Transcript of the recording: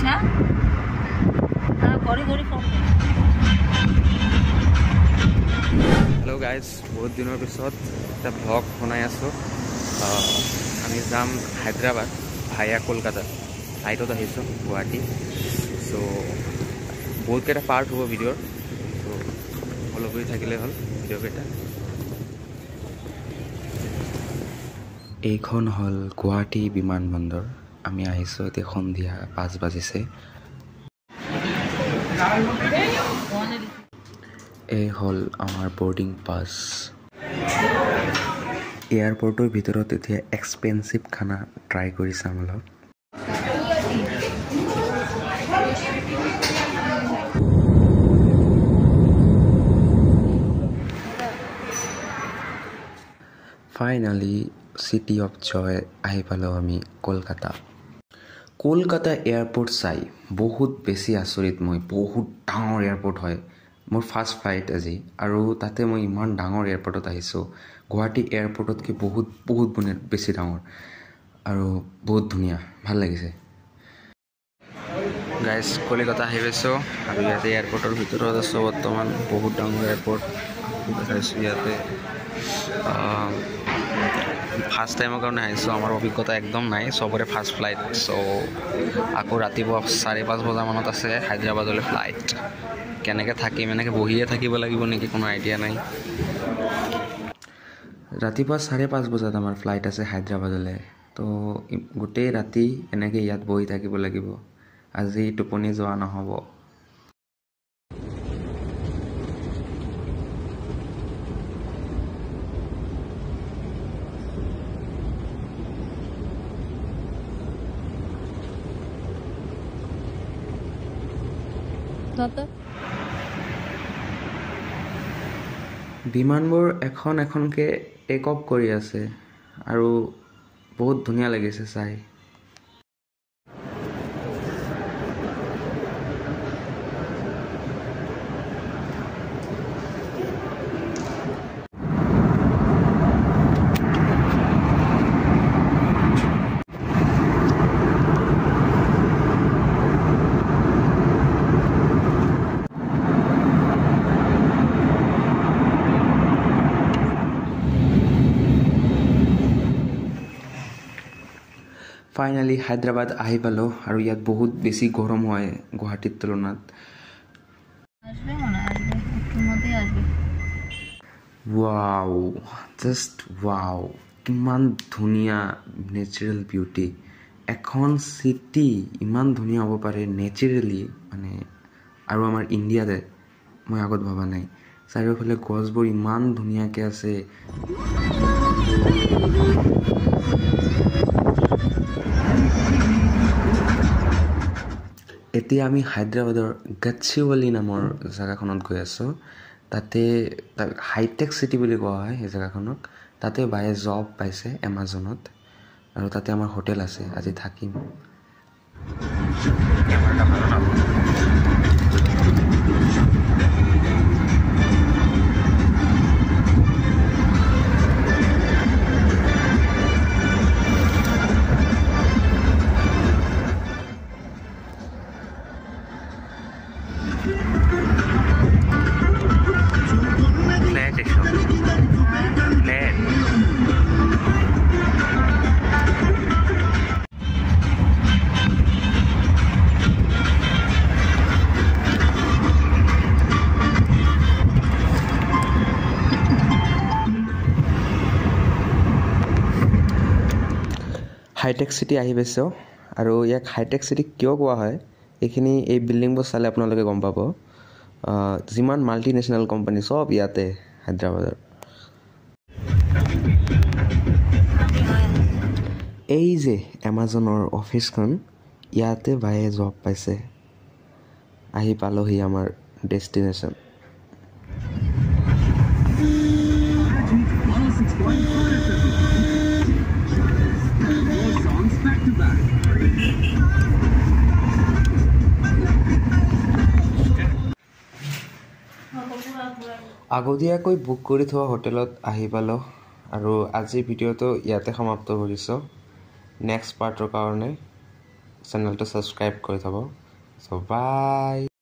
না গড়ি phone hello guys बहुत दिनों पिछत এটা ব্লগ বনাই আছো আমি যাম হায়দৰাবাদ ভায়া কলকাতা ফ্লাইটত আহিছো গুৱাহাটী সো বহুত কেইটা পাৰ্ট হ'ব ভিডিঅ'ৰ সো ফলো কৰি থাকিলে হ'ল ভিডিঅ' কেইটা এইখন হ'ল গুৱাহাটী বিমানবন্দৰ আমি আহিছো এতিয়া সন্ধিয়া 5 বাজিছে এই হল আমাৰ বোৰ্ডিং পাস এয়াৰপোৰ্টৰ ভিতৰত এতিয়া এক্সপেন্সিভ খানা ট্ৰাই কৰি চাম অলপ ফাইনালি সিটি অফ জয় আহি পালো আমি কলকাতা এয়াৰপোৰ্ট চাই বহুত বেছি আচৰিত মই বহুত ডাঙৰ এয়াৰপোৰ্ট হয় মোৰ ফাৰ্ষ্ট ফ্লাইট আজি আৰু তাতে মই ইমান ডাঙৰ এয়াৰপোৰ্টত আহিছো গুৱাহাটী এয়াৰপোৰ্টতকৈ বহুত বেছি ডাঙৰ আৰু বহুত ধুনীয়া ভাল লাগিছে গাইজ কলিকতা আহি পাইছো আৰু ইয়াতে এয়াৰপোৰ্টৰ ভিতৰত আছো বৰ্তমান বহুত ডাঙৰ এয়াৰপোৰ্ট দেখাইছো ইয়াতে ফাৰ্ষ্ট টাইমৰ কাৰণে আহিছোঁ আমাৰ অভিজ্ঞতা একদম নাই চবৰে ফাৰ্ষ্ট ফ্লাইট চ' আকৌ ৰাতিপুৱা 4:30 বজামানত আছে হায়দৰাবাদলৈ ফ্লাইট কেনেকৈ থাকিম এনেকৈ বহিয়ে থাকিব লাগিব নেকি কোনো আইডিয়া নাই ৰাতিপুৱা 5:30 বজাত আমাৰ ফ্লাইট আছে হায়দৰাবাদলৈ তো গোটেই ৰাতি এনেকৈ ইয়াত বহি থাকিব লাগিব আজি টোপনি যোৱা নহ'ব বিমানবোৰ এখনকৈ টেক অফ কৰি আছে আৰু বহুত ধুনীয়া লাগিছে চাই ফাইনালি হায়দৰাবাদ আহি পালো আৰু ইয়াত বহুত বেছি গৰম হয় গুৱাহাটীৰ তুলনাত ৱাও জাষ্ট ৱাও কিমান ধুনীয়া নেচাৰেল বিউটি এখন চিটি ইমান ধুনীয়া হ'ব পাৰে নেচাৰেলি মানে আৰু আমাৰ ইণ্ডিয়াতে মই আগত ভবা নাই চাৰিওফালে গছবোৰ ইমান ধুনীয়াকৈ আছে এতিয়া আমি হায়দৰাবাদৰ গচ্চিৱালি নামৰ জেগাখনত গৈ আছোঁ তাতে হাইটেক চিটি বুলি কোৱা হয় সেই জেগাখনক তাতে বায়ে জব পাইছে এমাজনত আৰু তাতে আমাৰ হোটেল আছে আজি থাকিম হাইটেক চিটি আহি পাইছোঁ আৰু ইয়াক হাইটেক চিটি কিয় কোৱা হয় এইখিনি এই বিল্ডিংবোৰ চালে আপোনালোকে গম পাব যিমান মাল্টিনেশ্যনেল কোম্পানী চব ইয়াতে হায়দৰাবাদৰ এই যে এমাজনৰ অফিচখন ইয়াতে বায়ে জব পাইছে আহি পালোহি আমাৰ ডেষ্টিনেশ্যন আগতীয়াকৈ বুক কৰি থোৱা হোটেলত আহি পালোঁ আৰু আজিৰ ভিডিঅ'টো ইয়াতে সমাপ্ত কৰিছোঁ নেক্সট পাৰ্টৰ কাৰণে চেনেলটো ছাবস্ক্ৰাইব কৰি থ'ব। চ' বাই।